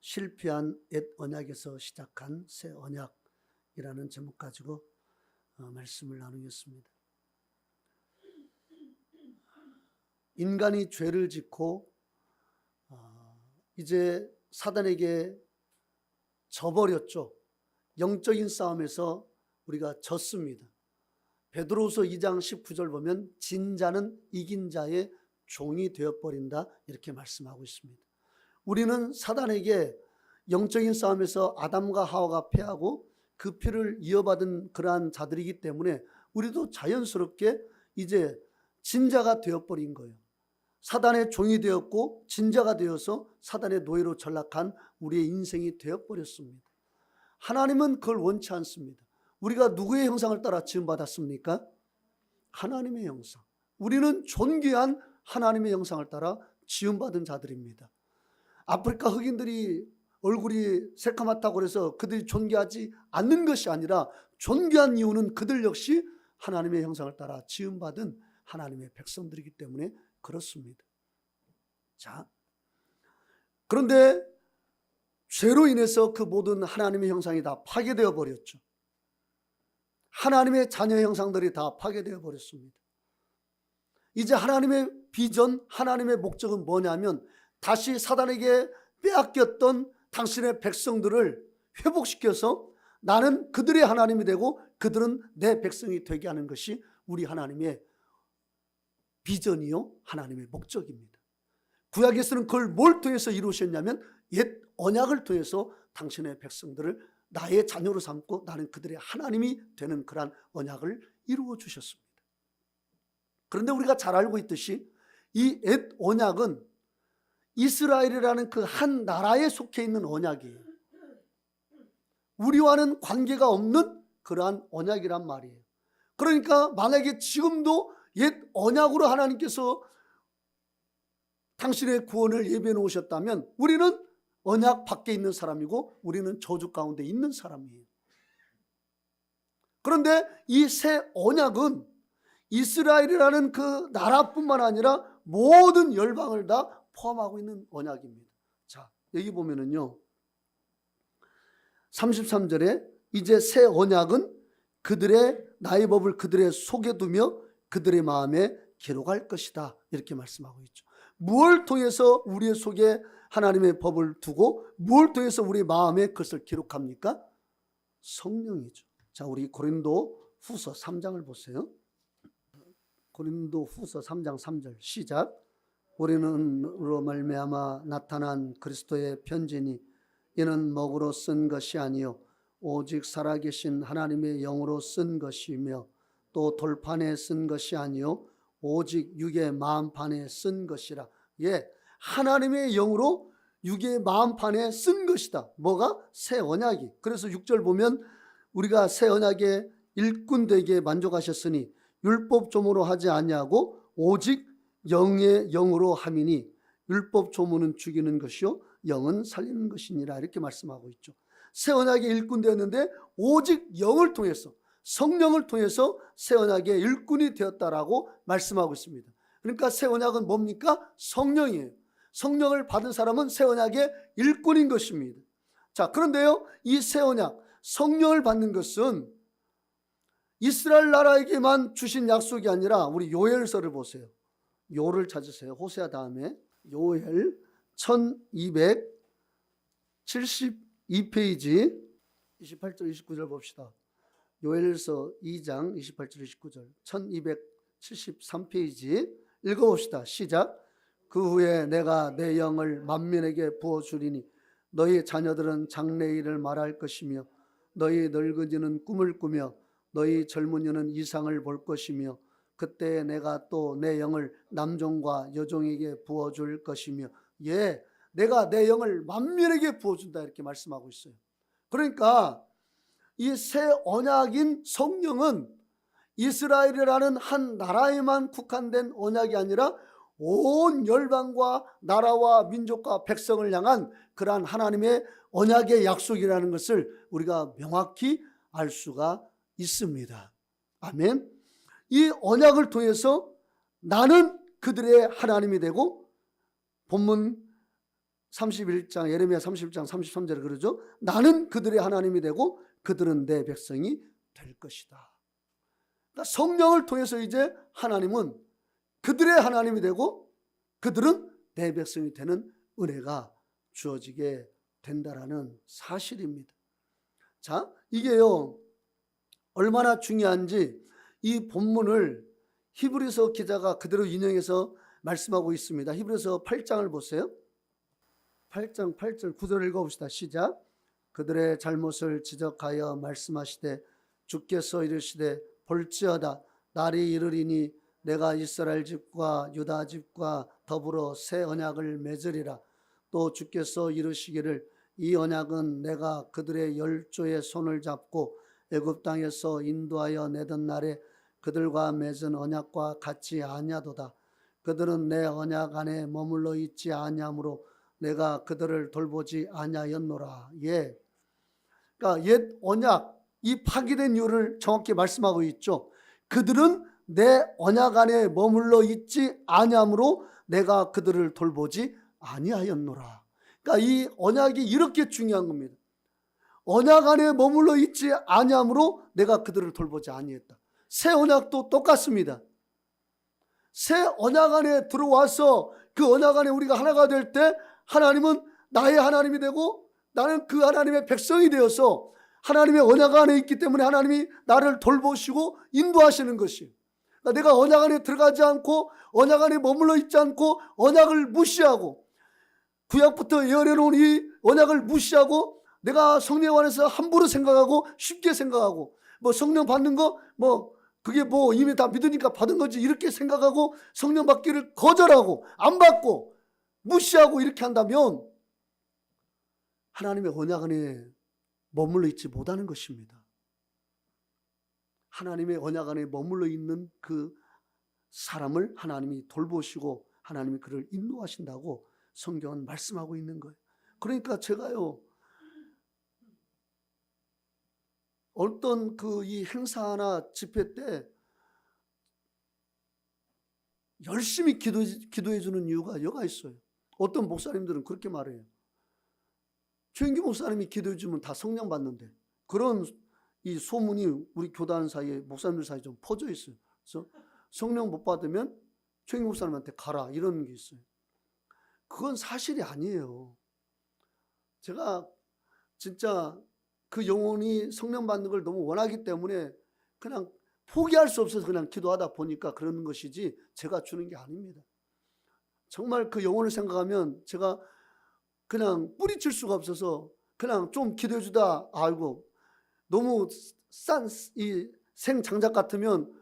실패한 옛 언약에서 시작한 새 언약이라는 제목 가지고 말씀을 나누겠습니다. 인간이 죄를 짓고 이제 사단에게 져버렸죠. 영적인 싸움에서 우리가 졌습니다. 베드로후서 2장 19절 보면 진 자는 이긴 자의 종이 되어버린다 이렇게 말씀하고 있습니다. 우리는 사단에게 영적인 싸움에서 아담과 하와가 패하고 그 피를 이어받은 그러한 자들이기 때문에 우리도 자연스럽게 이제 진자가 되어버린 거예요. 사단의 종이 되었고 진자가 되어서 사단의 노예로 전락한 우리의 인생이 되어버렸습니다. 하나님은 그걸 원치 않습니다. 우리가 누구의 형상을 따라 지음받았습니까? 하나님의 형상. 우리는 존귀한 하나님의 형상을 따라 지음받은 자들입니다. 아프리카 흑인들이 얼굴이 새카맣다고 해서 그들이 존귀하지 않는 것이 아니라 존귀한 이유는 그들 역시 하나님의 형상을 따라 지음받은 하나님의 백성들이기 때문에 그렇습니다. 자, 그런데 죄로 인해서 그 모든 하나님의 형상이 다 파괴되어 버렸죠. 하나님의 자녀 형상들이 다 파괴되어 버렸습니다. 이제 하나님의 비전, 하나님의 목적은 뭐냐면 다시 사단에게 빼앗겼던 당신의 백성들을 회복시켜서 나는 그들의 하나님이 되고 그들은 내 백성이 되게 하는 것이 우리 하나님의 비전이요 하나님의 목적입니다. 구약에서는 그걸 뭘 통해서 이루셨냐면 옛 언약을 통해서 당신의 백성들을 나의 자녀로 삼고 나는 그들의 하나님이 되는 그러한 언약을 이루어 주셨습니다. 그런데 우리가 잘 알고 있듯이 이 옛 언약은 이스라엘이라는 그 한 나라에 속해 있는 언약이에요. 우리와는 관계가 없는 그러한 언약이란 말이에요. 그러니까 만약에 지금도 옛 언약으로 하나님께서 당신의 구원을 예비해 놓으셨다면 우리는 언약 밖에 있는 사람이고 우리는 저주 가운데 있는 사람이에요. 그런데 이 새 언약은 이스라엘이라는 그 나라뿐만 아니라 모든 열방을 다 포함하고 있는 언약입니다. 자, 여기 보면은요 33절에 이제 새 언약은 그들의 나의 법을 그들의 속에 두며 그들의 마음에 기록할 것이다 이렇게 말씀하고 있죠. 무엇을 통해서 우리의 속에 하나님의 법을 두고 무엇을 통해서 우리 마음에 그것을 기록합니까? 성령이죠. 자, 우리 고린도 후서 3장을 보세요. 고린도 후서 3장 3절 시작. 우리는으로 말미암아 나타난 그리스도의 편지니 이는 먹으로 쓴 것이 아니요 오직 살아계신 하나님의 영으로 쓴 것이며 또 돌판에 쓴 것이 아니요 오직 육의 마음판에 쓴 것이라. 예, 하나님의 영으로 육의 마음판에 쓴 것이다. 뭐가? 새 언약이. 그래서 6절 보면 우리가 새 언약의 일꾼 되기에 만족하셨으니 율법 조문으로 하지 아니하고 오직 영의 영으로 함이니 율법 조문은 죽이는 것이요 영은 살리는 것이니라 이렇게 말씀하고 있죠. 새 언약의 일꾼 되었는데 오직 영을 통해서 성령을 통해서 새 언약의 일꾼이 되었다라고 말씀하고 있습니다. 그러니까 새 언약은 뭡니까? 성령이에요. 성령을 받은 사람은 새 언약의 일꾼인 것입니다. 자, 그런데요 이 새 언약 성령을 받는 것은 이스라엘 나라에게만 주신 약속이 아니라 우리 요엘서를 보세요. 요를 찾으세요. 호세아 다음에 요엘 1272페이지 28절 29절 봅시다. 요엘서 2장 28절 29절 1273페이지 읽어봅시다. 시작. 그 후에 내가 내 영을 만민에게 부어주리니 너희 자녀들은 장래일을 말할 것이며 너희 늙은이는 꿈을 꾸며 너희 젊은이는 이상을 볼 것이며 그때 내가 또 내 영을 남종과 여종에게 부어줄 것이며 예, 내가 내 영을 만민에게 부어준다 이렇게 말씀하고 있어요. 그러니까 이 새 언약인 성령은 이스라엘이라는 한 나라에만 국한된 언약이 아니라 온 열방과 나라와 민족과 백성을 향한 그러한 하나님의 언약의 약속이라는 것을 우리가 명확히 알 수가 있습니다. 아멘. 이 언약을 통해서 나는 그들의 하나님이 되고 본문 31장 예레미야 31장 33절에 그러죠. 나는 그들의 하나님이 되고 그들은 내 백성이 될 것이다. 그러니까 성령을 통해서 이제 하나님은 그들의 하나님이 되고 그들은 내 백성이 되는 은혜가 주어지게 된다라는 사실입니다. 자, 이게요 얼마나 중요한지 이 본문을 히브리서 기자가 그대로 인용해서 말씀하고 있습니다. 히브리서 8장을 보세요. 8장 8절 9절 읽어봅시다. 시작. 그들의 잘못을 지적하여 말씀하시되 주께서 이르시되 볼지어다 날이 이르리니 내가 이스라엘 집과 유다 집과 더불어 새 언약을 맺으리라. 또 주께서 이르시기를 이 언약은 내가 그들의 열조의 손을 잡고 애굽 땅에서 인도하여 내던 날에 그들과 맺은 언약과 같이 아니하도다. 그들은 내 언약 안에 머물러 있지 아니하므로 내가 그들을 돌보지 아니하였노라. 예. 그러니까 옛 언약 이 파기된 이유를 정확히 말씀하고 있죠. 그들은 내 언약 안에 머물러 있지 아니하므로 내가 그들을 돌보지 아니하였노라. 그러니까 이 언약이 이렇게 중요한 겁니다. 언약 안에 머물러 있지 아니하므로 내가 그들을 돌보지 아니했다. 새 언약도 똑같습니다. 새 언약 안에 들어와서 그 언약 안에 우리가 하나가 될 때 하나님은 나의 하나님이 되고 나는 그 하나님의 백성이 되어서 하나님의 언약 안에 있기 때문에 하나님이 나를 돌보시고 인도하시는 것이에요. 그러니까 내가 언약 안에 들어가지 않고 언약 안에 머물러 있지 않고 언약을 무시하고 구약부터 예언해 놓은 이 언약을 무시하고 내가 성령 안에서 함부로 생각하고 쉽게 생각하고 뭐 성령 받는 거 뭐 그게 뭐 이미 다 믿으니까 받은 거지 이렇게 생각하고 성령 받기를 거절하고 안 받고 무시하고 이렇게 한다면 하나님의 언약 안에 머물러 있지 못하는 것입니다. 하나님의 언약 안에 머물러 있는 그 사람을 하나님이 돌보시고 하나님이 그를 인도하신다고 성경은 말씀하고 있는 거예요. 그러니까 제가요 어떤 그 이 행사나 집회 때 열심히 기도해 주는 이유가 여가 있어요. 어떤 목사님들은 그렇게 말해요. 최인기 목사님이 기도해 주면 다 성령 받는데 그런 이 소문이 우리 교단 사이에 목사님들 사이에 좀 퍼져 있어요. 그래서 성령 못 받으면 최인기 목사님한테 가라 이런 게 있어요. 그건 사실이 아니에요. 제가 진짜 그 영혼이 성령 받는 걸 너무 원하기 때문에 그냥 포기할 수 없어서 그냥 기도하다 보니까 그러는 것이지 제가 주는 게 아닙니다. 정말 그 영혼을 생각하면 제가 그냥 뿌리칠 수가 없어서 그냥 좀 기도해 주다 아이고 너무 싼 이 생장작 같으면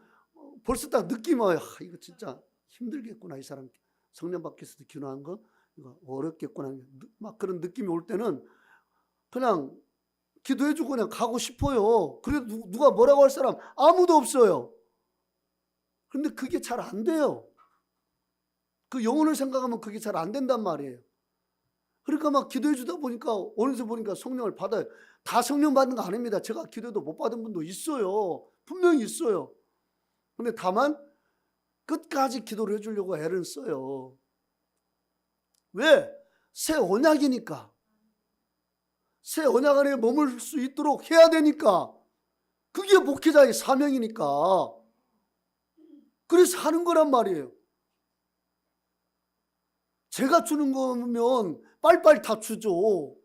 벌써 딱 느낌이 와요. 이거 진짜 힘들겠구나 이 사람 성령 받기 위해서 기도하는 거 이거 어렵겠구나 막 그런 느낌이 올 때는 그냥 기도해주고 그냥 가고 싶어요. 그래도 누가 뭐라고 할 사람 아무도 없어요. 그런데 그게 잘 안 돼요. 그 영혼을 생각하면 그게 잘 안 된단 말이에요. 그러니까 막 기도해 주다 보니까 어느새 보니까 성령을 받아요. 다 성령 받는 거 아닙니다. 제가 기도도 못 받은 분도 있어요. 분명히 있어요. 근데 다만 끝까지 기도를 해주려고 애를 써요. 왜? 새 언약이니까. 새 언약 안에 머물 수 있도록 해야 되니까. 그게 목회자의 사명이니까. 그래서 하는 거란 말이에요. 제가 주는 거면 빨리빨리 다 주죠.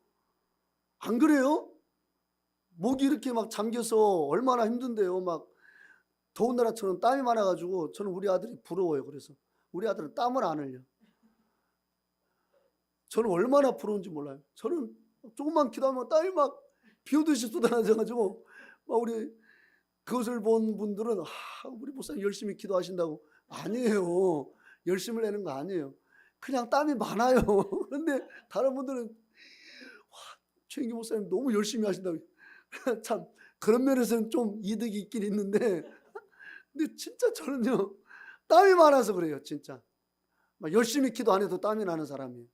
안 그래요? 목이 이렇게 막 잠겨서 얼마나 힘든데요. 막 더운 나라처럼 땀이 많아가지고 저는 우리 아들이 부러워요. 그래서 우리 아들은 땀을 안 흘려. 저는 얼마나 부러운지 몰라요. 저는 조금만 기도하면 땀이 막 비 오듯이 쏟아져가지고 막 우리 그것을 본 분들은 우리 목사님 열심히 기도하신다고. 아니에요. 열심을 내는 거 아니에요. 그냥 땀이 많아요. 그런데 다른 분들은 최인기 목사님 너무 열심히 하신다고. 참 그런 면에서는 좀 이득이 있긴 있는데 근데 진짜 저는요 땀이 많아서 그래요. 진짜 막 열심히 기도 안 해도 땀이 나는 사람이에요.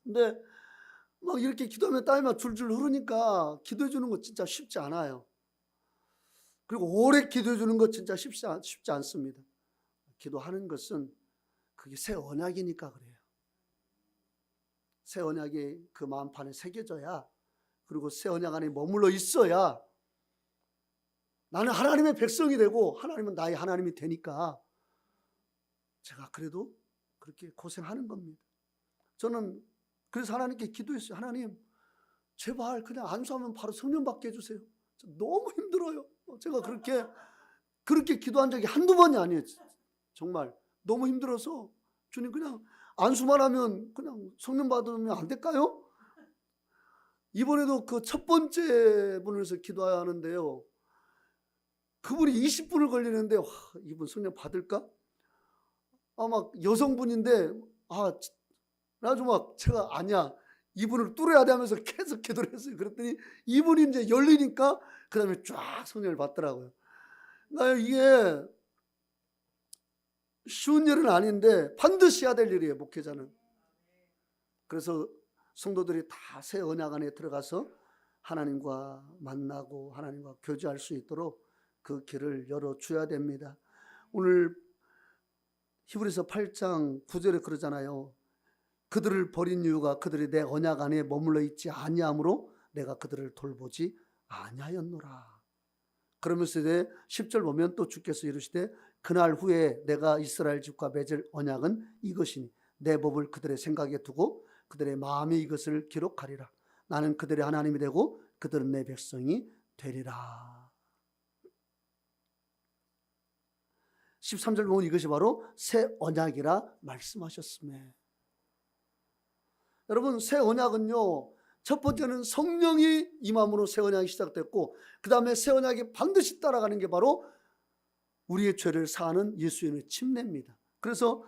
근데 막 이렇게 기도하면 땀이 막 줄줄 흐르니까 기도해 주는 거 진짜 쉽지 않아요. 그리고 오래 기도해 주는 거 진짜 쉽지 않습니다. 기도하는 것은 그게 새 언약이니까 그래요. 새 언약이 그 마음판에 새겨져야, 그리고 새 언약 안에 머물러 있어야 나는 하나님의 백성이 되고 하나님은 나의 하나님이 되니까 제가 그래도 그렇게 고생하는 겁니다. 저는 그래서 하나님께 기도했어요. 하나님, 제발 그냥 안수하면 바로 성령 받게 해주세요. 너무 힘들어요. 제가 그렇게 기도한 적이 한두 번이 아니에요. 정말 너무 힘들어서 주님, 그냥 안수만 하면 그냥 성령 받으면 안 될까요? 이번에도 그 첫 번째 분에서 기도하는데요, 그분이 20분을 걸리는데, 와, 이분 성령 받을까? 막 여성분인데, 나도 막 제가 아니야, 이분을 뚫어야 돼 하면서 계속 기도를 했어요. 그랬더니 이분이 이제 열리니까 그 다음에 쫙 성령을 받더라고요. 이게 쉬운 일은 아닌데 반드시 해야 될 일이에요, 목회자는. 그래서 성도들이 다 새 언약 안에 들어가서 하나님과 만나고 하나님과 교제할 수 있도록 그 길을 열어줘야 됩니다. 오늘 히브리서 8장 9절에 그러잖아요. 그들을 버린 이유가 그들이 내 언약 안에 머물러 있지 아니함으로 내가 그들을 돌보지 아니하였노라. 그러면서 이제 10절 보면 또 주께서 이르시되 그날 후에 내가 이스라엘 집과 맺을 언약은 이것이니 내 법을 그들의 생각에 두고 그들의 마음에 이것을 기록하리라. 나는 그들의 하나님이 되고 그들은 내 백성이 되리라. 13절 보면 이것이 바로 새 언약이라 말씀하셨음에, 여러분, 새 언약은요, 첫 번째는 성령이 임함으로 새 언약이 시작됐고, 그 다음에 새 언약이 반드시 따라가는 게 바로 우리의 죄를 사하는 예수님의 침례입니다. 그래서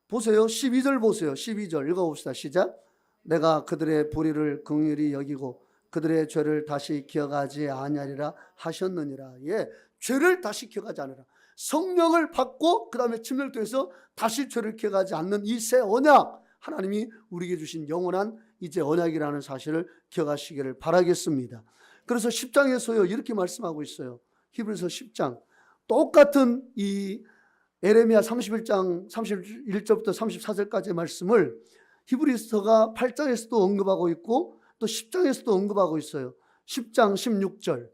보세요, 12절 보세요. 12절 읽어봅시다. 시작. 내가 그들의 불의를 긍휼히 여기고 그들의 죄를 다시 기억하지 아니하리라 하셨느니라. 예, 죄를 다시 기억하지 않으라. 성령을 받고 그 다음에 침례를 통해서 다시 죄를 기억하지 않는 이 새 언약, 하나님이 우리에게 주신 영원한 이제 언약이라는 사실을 기억하시기를 바라겠습니다. 그래서 10장에서요 이렇게 말씀하고 있어요. 히브리서 10장 똑같은 이 에레미야 31장 31절부터 34절까지의 말씀을 히브리서가 8장에서도 언급하고 있고 또 10장에서도 언급하고 있어요. 10장 16절,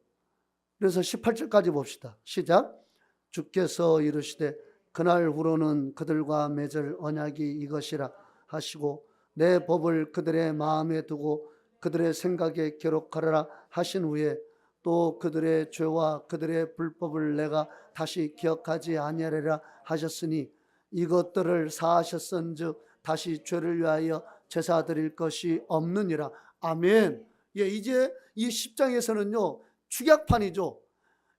그래서 18절까지 봅시다. 시작. 주께서 이르시되 그날 후로는 그들과 맺을 언약이 이것이라 하시고 내 법을 그들의 마음에 두고 그들의 생각에 기록하리라 하신 후에 또 그들의 죄와 그들의 불법을 내가 다시 기억하지 아니하리라 하셨으니 이것들을 사하셨은즉 다시 죄를 위하여 제사 드릴 것이 없느니라. 아멘. 예, 이제 이 10장에서는요 축약판이죠.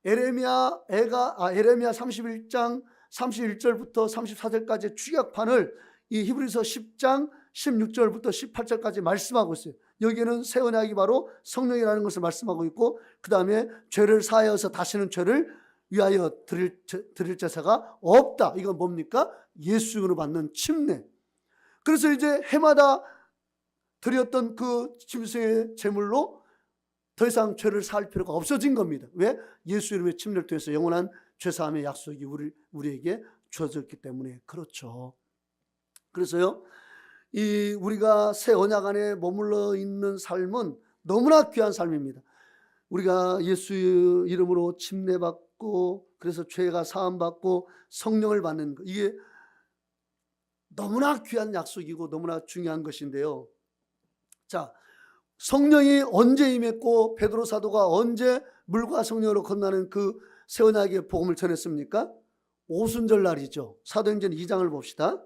에레미야 31장 31절부터 34절까지 축약판을 이 히브리서 10장 16절부터 18절까지 말씀하고 있어요. 여기에는 새 언약이 바로 성령이라는 것을 말씀하고 있고, 그 다음에 죄를 사하여서 다시는 죄를 위하여 드릴 제사가 없다. 이건 뭡니까? 예수로 받는 침례. 그래서 이제 해마다 드렸던 그 짐승의 제물로 더 이상 죄를 사할 필요가 없어진 겁니다. 왜? 예수 이름의 침례를 통해서 영원한 죄사함의 약속이 우리에게 주어졌기 때문에 그렇죠. 그래서요, 우리가 새 언약 안에 머물러 있는 삶은 너무나 귀한 삶입니다. 우리가 예수 이름으로 침례받고 그래서 죄가 사함받고 성령을 받는 것, 이게 너무나 귀한 약속이고 너무나 중요한 것인데요. 자, 성령이 언제 임했고 베드로 사도가 언제 물과 성령으로 건너는 그 새 언약의 복음을 전했습니까? 오순절 날이죠. 사도행전 2장을 봅시다.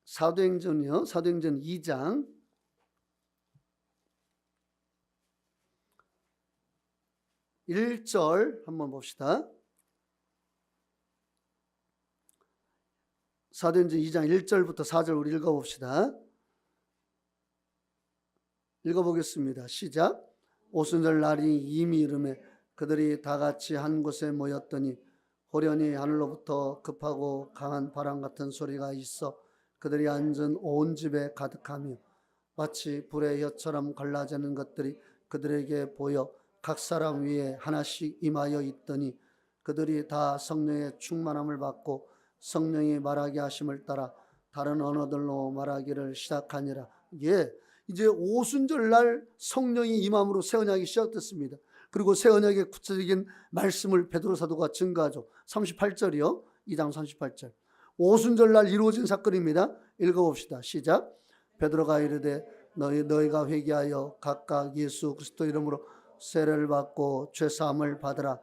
사도행전이요. 사도행전 2장 1절 한번 봅시다. 사도행전 2장 1절부터 4절 우리 읽어봅시다. 읽어보겠습니다. 시작. 오순절 날이 이미 이르매 그들이 다 같이 한 곳에 모였더니 호련히 하늘로부터 급하고 강한 바람 같은 소리가 있어 그들이 앉은 온 집에 가득하며 마치 불의 혀처럼 갈라지는 것들이 그들에게 보여 각 사람 위에 하나씩 임하여 있더니 그들이 다 성령의 충만함을 받고 성령이 말하게 하심을 따라 다른 언어들로 말하기를 시작하니라. 예, 이제 오순절날 성령이 임함으로 새 언약이 시작됐습니다. 그리고 새 언약의 구체적인 말씀을 베드로 사도가 증거하죠. 38절이요. 2장 38절. 오순절날 이루어진 사건입니다. 읽어봅시다. 시작. 베드로가 이르되 너희가 회개하여 각각 예수 그리스도 이름으로 세례를 받고 죄사함을 받으라.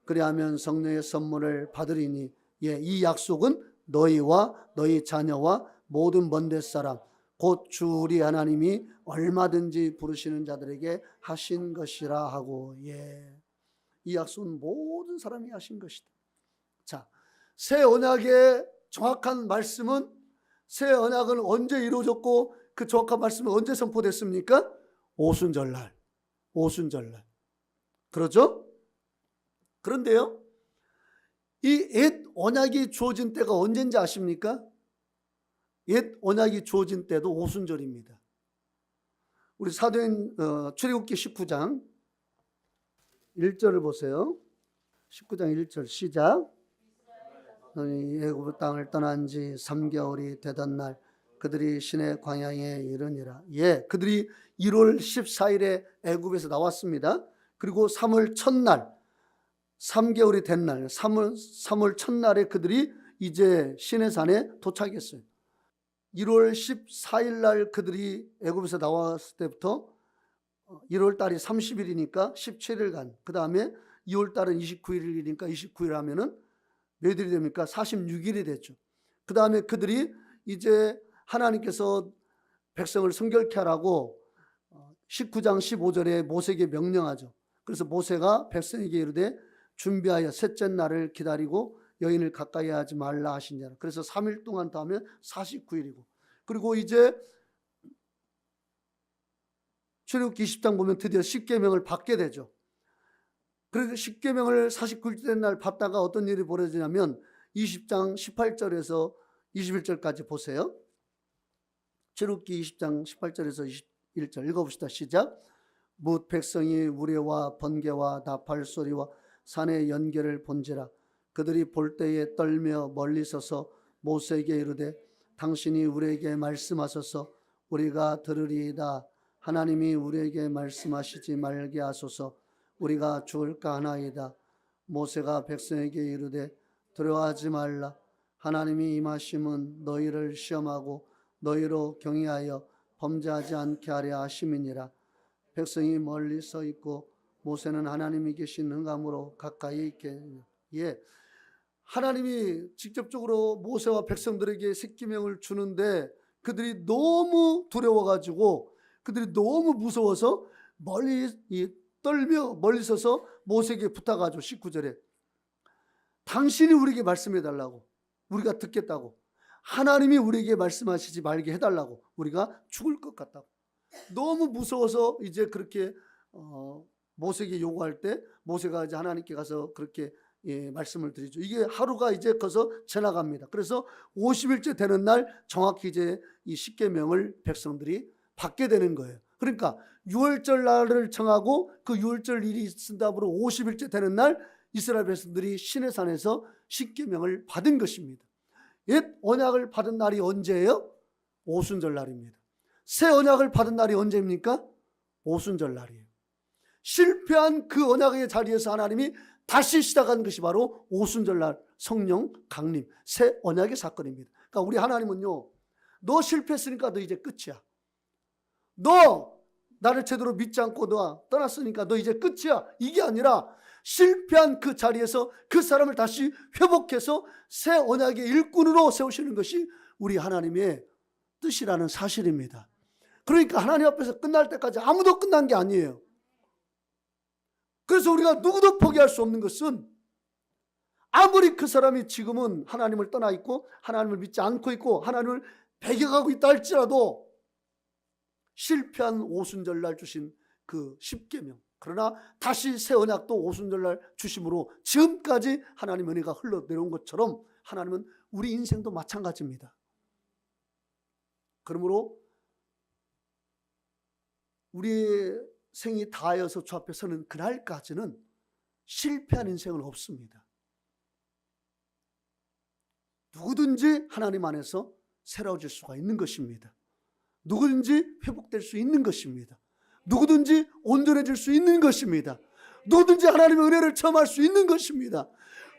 그리하면 성령의 선물을 받으리니. 예, 이 약속은 너희와 너희 자녀와 모든 먼데 사람 곧 주 우리 하나님이 얼마든지 부르시는 자들에게 하신 것이라 하고. 예, 이 약속은 모든 사람이 하신 것이다. 자, 새 언약의 정확한 말씀은, 새 언약은 언제 이루어졌고 그 정확한 말씀은 언제 선포됐습니까? 오순절날. 오순절날. 그러죠? 그런데요, 이 옛 언약이 주어진 때가 언제인지 아십니까? 옛 언약이 주어진 때도 오순절입니다. 우리 사도행 출애굽기 19장 1절을 보세요. 19장 1절 시작. 너희 애굽 땅을 떠난 지 3개월이 되던 날 그들이 시내 광야에 이르니라. 예, 그들이 1월 14일에 애굽에서 나왔습니다. 그리고 3월 첫날 3개월이 된 날 3월 첫날에 그들이 이제 시내산에 도착했어요. 1월 14일 날 그들이 애굽에서 나왔을 때부터 1월 달이 30일이니까 17일간, 그 다음에 2월 달은 29일이니까 29일 하면은 몇 일이 됩니까? 46일이 됐죠. 그 다음에 그들이 이제 하나님께서 백성을 성결케 하라고 19장 15절에 모세에게 명령하죠. 그래서 모세가 백성에게 이르되 준비하여 셋째 날을 기다리고 여인을 가까이 하지 말라 하시니라. 그래서 3일 동안 더 하면 49일이고, 그리고 이제 출애굽기 20장 보면 드디어 십계명을 받게 되죠. 그래서 십계명을 49일째 된 날 받다가 어떤 일이 벌어지냐면 20장 18절에서 21절까지 보세요. 출애굽기 20장 18절에서 21절 읽어봅시다. 시작. 뭇 백성이 우레와 번개와 나팔 소리와 산의 연결을 본지라. 그들이 볼 때에 떨며 멀리 서서 모세에게 이르되 당신이 우리에게 말씀하소서 우리가 들으리이다. 하나님이 우리에게 말씀하시지 말게 하소서 우리가 죽을까 하나이다. 모세가 백성에게 이르되 두려워하지 말라. 하나님이 임하심은 너희를 시험하고 너희로 경외하여 범죄하지 않게 하려 하심이니라. 백성이 멀리 서 있고 모세는 하나님이 계신 흥함으로 가까이 있게. 예, 하나님이 직접적으로 모세와 백성들에게 십계명을 주는데 그들이 너무 두려워가지고, 그들이 너무 무서워서 멀리 떨며 멀리 서서 모세에게 부탁하죠. 19절에 당신이 우리에게 말씀해 달라고, 우리가 듣겠다고, 하나님이 우리에게 말씀하시지 말게 해달라고, 우리가 죽을 것 같다고. 너무 무서워서 이제 그렇게 모세에게 요구할 때 모세가 이제 하나님께 가서 그렇게 말씀을 드리죠. 이게 하루가 이제 거기서 지나갑니다. 그래서 50일째 되는 날 정확히 이제 이 십계명을 백성들이 받게 되는 거예요. 그러니까 6월절 날을 정하고 그 6월절 일이 있은 다음으로 50일째 되는 날 이스라엘 백성들이 시내산에서 십계명을 받은 것입니다. 옛 언약을 받은 날이 언제예요? 오순절 날입니다. 새 언약을 받은 날이 언제입니까? 오순절 날이에요. 실패한 그 언약의 자리에서 하나님이 다시 시작한 것이 바로 오순절날 성령 강림, 새 언약의 사건입니다. 그러니까 우리 하나님은요, 너 실패했으니까 너 이제 끝이야. 너 나를 제대로 믿지 않고 너 떠났으니까 너 이제 끝이야. 이게 아니라 실패한 그 자리에서 그 사람을 다시 회복해서 새 언약의 일꾼으로 세우시는 것이 우리 하나님의 뜻이라는 사실입니다. 그러니까 하나님 앞에서 끝날 때까지 아무도 끝난 게 아니에요. 그래서 우리가 누구도 포기할 수 없는 것은, 아무리 그 사람이 지금은 하나님을 떠나 있고 하나님을 믿지 않고 있고 하나님을 배격하고 있다 할지라도 실패한 오순절날 주신 그 십계명, 그러나 다시 새 언약도 오순절날 주심으로 지금까지 하나님 은혜가 흘러내려온 것처럼 하나님은 우리 인생도 마찬가지입니다. 그러므로 우리의 생이 다하여서 주 앞에 서는 그날까지는 실패한 인생은 없습니다. 누구든지 하나님 안에서 새로워질 수가 있는 것입니다. 누구든지 회복될 수 있는 것입니다. 누구든지 온전해질 수 있는 것입니다. 누구든지 하나님의 은혜를 체험할 수 있는 것입니다.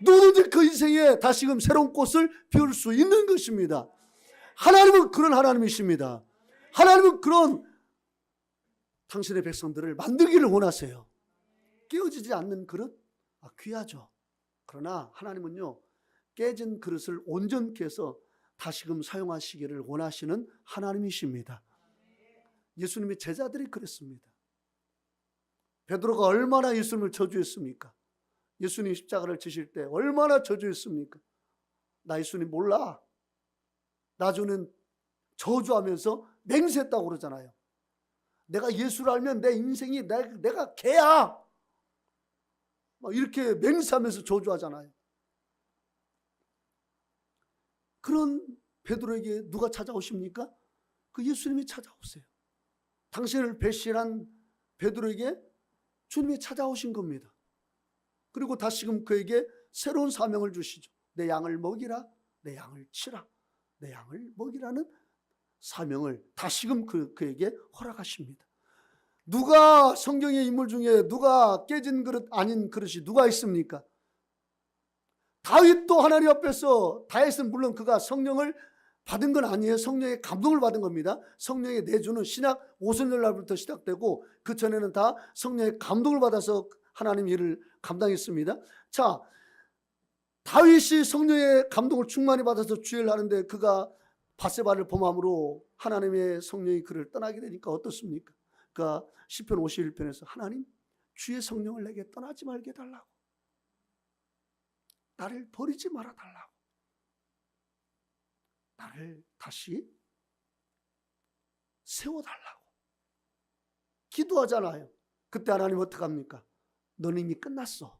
누구든지 그 인생에 다시금 새로운 꽃을 피울 수 있는 것입니다. 하나님은 그런 하나님이십니다. 하나님은 그런 당신의 백성들을 만들기를 원하세요. 깨어지지 않는 그릇? 귀하죠. 그러나 하나님은요, 깨진 그릇을 온전케 해서 다시금 사용하시기를 원하시는 하나님이십니다. 예수님의 제자들이 그랬습니다. 베드로가 얼마나 예수님을 저주했습니까? 예수님 십자가를 지실 때 얼마나 저주했습니까? 나 예수님 몰라. 나중에는 저주하면서 맹세했다고 그러잖아요. 내가 예수를 알면 내 인생이 내가 개야. 막 이렇게 맹세하면서 저주하잖아요. 그런 베드로에게 누가 찾아오십니까? 그 예수님이 찾아오세요. 당신을 배신한 베드로에게 주님이 찾아오신 겁니다. 그리고 다시금 그에게 새로운 사명을 주시죠. 내 양을 먹이라, 내 양을 치라, 내 양을 먹이라는 사명을 다시금 그에게 허락하십니다. 누가 성경의 인물 중에 누가 깨진 그릇 아닌 그릇이 누가 있습니까? 다윗도 하나님 앞에서, 다윗은 물론 그가 성령을 받은 건 아니에요. 성령의 감동을 받은 겁니다. 성령의 내주는 신약 오순절날부터 시작되고 그 전에는 다 성령의 감동을 받아서 하나님 일을 감당했습니다. 자, 다윗이 성령의 감동을 충만히 받아서 주일을 하는데 그가 바세바를 범함으로 하나님의 성령이 그를 떠나게 되니까 어떻습니까? 그가 시편 51편에서 하나님, 주의 성령을 내게 떠나지 말게 해달라고, 나를 버리지 말아 달라고, 나를 다시 세워달라고 기도하잖아요. 그때 하나님 어떡합니까? 너는 이미 끝났어.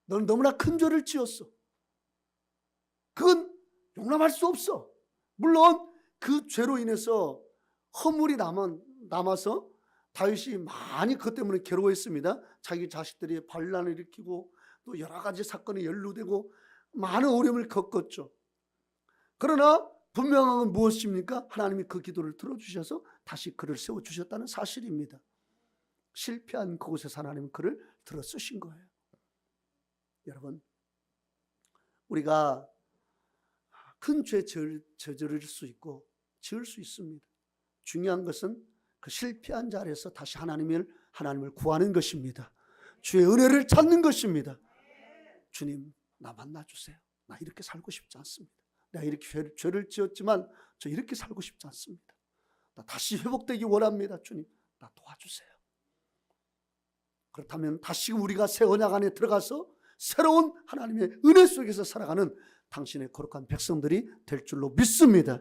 너는 너무나 큰 죄를 지었어. 그건 용납할 수 없어. 물론 그 죄로 인해서 허물이 남아서 다윗이 많이 그것 때문에 괴로워했습니다. 자기 자식들이 반란을 일으키고 또 여러 가지 사건에 연루되고 많은 어려움을 겪었죠. 그러나 분명한 건 무엇입니까? 하나님이 그 기도를 들어주셔서 다시 그를 세워주셨다는 사실입니다. 실패한 그곳에서 하나님은 그를 들어 쓰신 거예요. 여러분, 우리가 큰 죄 저지를 수 있고 지을 수 있습니다. 중요한 것은 그 실패한 자리에서 다시 하나님을 구하는 것입니다. 주의 은혜를 찾는 것입니다. 주님, 나 만나주세요. 나 이렇게 살고 싶지 않습니다. 내가 이렇게 죄를 지었지만 저 이렇게 살고 싶지 않습니다. 나 다시 회복되기 원합니다. 주님, 나 도와주세요. 그렇다면 다시금 우리가 새 언약 안에 들어가서 새로운 하나님의 은혜 속에서 살아가는 당신의 거룩한 백성들이 될 줄로 믿습니다.